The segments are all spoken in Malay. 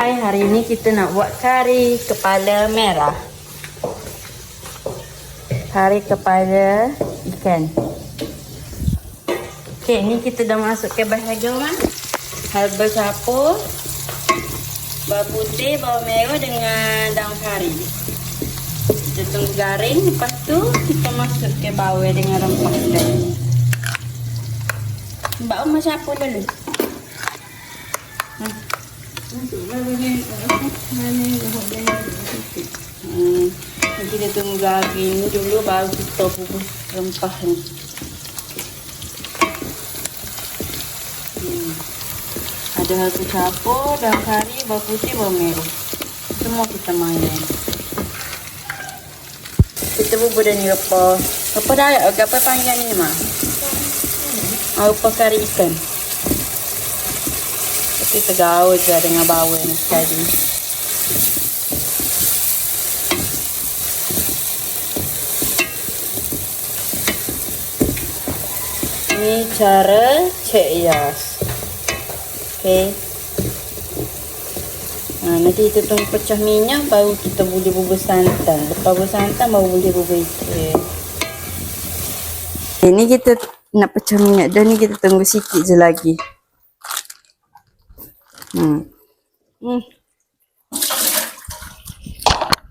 Hai, hari ini kita nak buat kari kepala merah. Kari kepala ikan. Okey, ni kita dah masukkan bahagian herba capur, bawang putih, bawang merah dengan daun kari. Kita tunggu garing, lepas tu kita masukkan bawang dengan rempah tadi. Mbak macam apa dulu? Kita tunggu garing ni dulu baru kita bubur rempah ni. Ada herba capur, daun kari, bawang putih, bawang merah. Semua kita main. Kita bubur dah ni rempah. Rempah darat ke apa panggil ni mah? Rempah kari ikan. Kita gaul je dengan bawang ni sekali. Ni cara Cik Yas. Okey. Nanti kita tunggu pecah minyak baru kita boleh bubur santan. Lepas bubur santan baru boleh bubur ikan. Ini kita nak pecah minyak dah ni, kita tunggu sikit je lagi.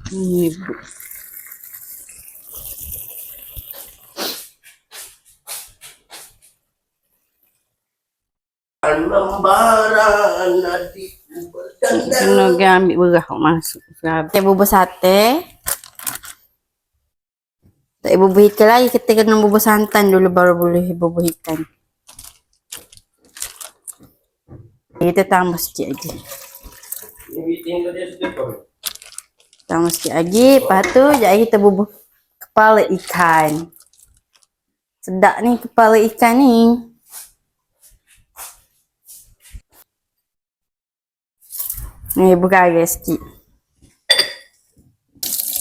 Ni lembaran adikku berdandan. kena ambil berah masuk. Kita bubur sate. Tak bubur ikan lagi, kita kena bubur santan dulu baru boleh bubur ikan. Kita tambah sikit lagi. Tambah sikit lagi. Lepas tu jadi kita bubur kepala ikan. Sedap ni kepala ikan ni. Ni bergaris sikit.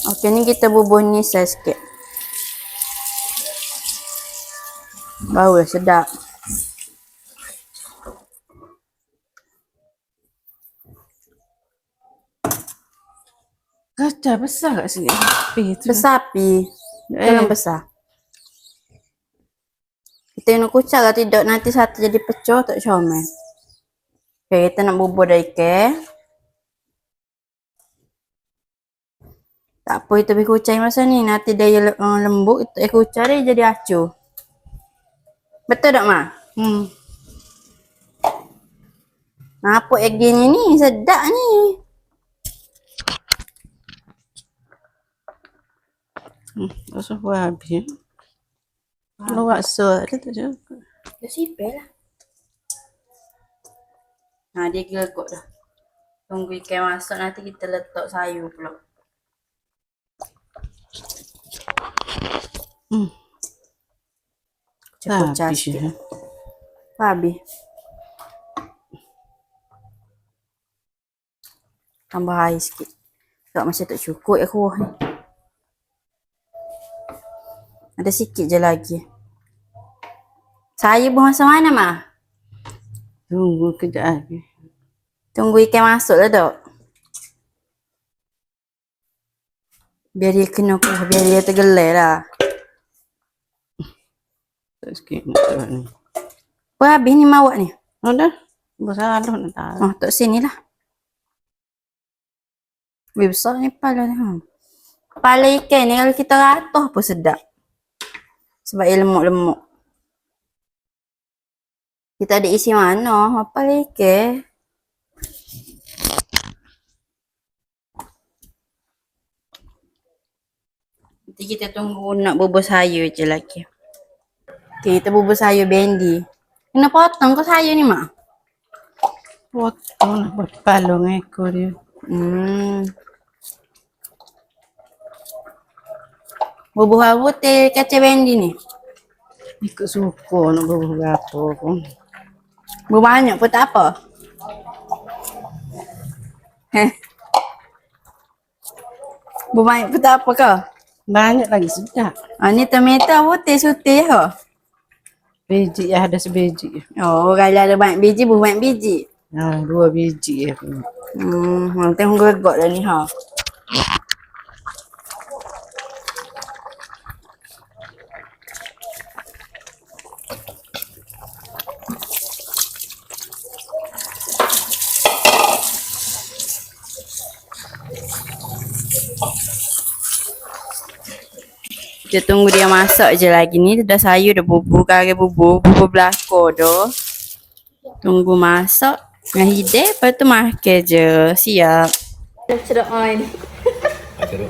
Okey, ni kita bubur ni sikit. Baru sedap. Kaca besar kat sini. Besar api. Kena besar. Kita nak kucak atau tidak, nanti satu jadi pecah tak comel. Okey, kita nak bubur dah ikan. Tak apa, kita pergi kucai masa ni. Nanti dia lembut, kita kucai dia jadi acuh. Betul tak, Ma? Apa yang gini ni? Sedap ni. Rasa buat habis. Kalau waksa dia tak jaga. Dah sipil lah. Dia gelak dah. Tunggu ikan masuk, nanti kita letak sayur pula. Cukup sikit. Habis. Tambah air sikit. Tak macam tak cukup aku ni. Ada sikit je lagi. Sayur pun masa mana, Ma? Tunggu kejap lagi. Tunggu ikan masuk lah tak? Biar dia kena kuah, biar dia tergelai lah. Tak sikit nak ni. Apa habis ni mawak ni? Oh dah. Besar dah nak tahu. Oh, tak sini lah. Lebih besar ni kepala ni. Kepala ikan ni kalau kita ratuh pun sedap. Sebab ia lemuk-lemuk. Kita ada isi mana? Kepala ikan. Nanti kita tunggu nak bubur sayur je lagi. Okay, kita bubur sayur bendi. Kena potong ke sayur ni, Mak? Potong nak buat palung ekor dia. Bubur putih kacang bendi ni. Ikut suka nak buat berapa pun. Berbanyak pun tak apa. Berbanyak pun tak apa ke? Banyak lagi sedap. Ni tomato putih sutih ke? Biji ya, ada sebiji. Oh, kalau ada banyak biji, banyak biji. 2 biji ya. Tengok gerak dah ni ha. Kita tunggu dia masak je lagi ni. Dah sayur dah bubur, kari bubur belakang dah. Tunggu masak dengan hidang, lepas tu makan je. Siap. Dah cerok on. Akhirnya.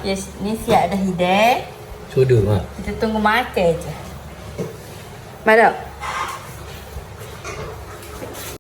Yes, ni siap dah hidang. Sudah mak. Kita tunggu makan je. Badak.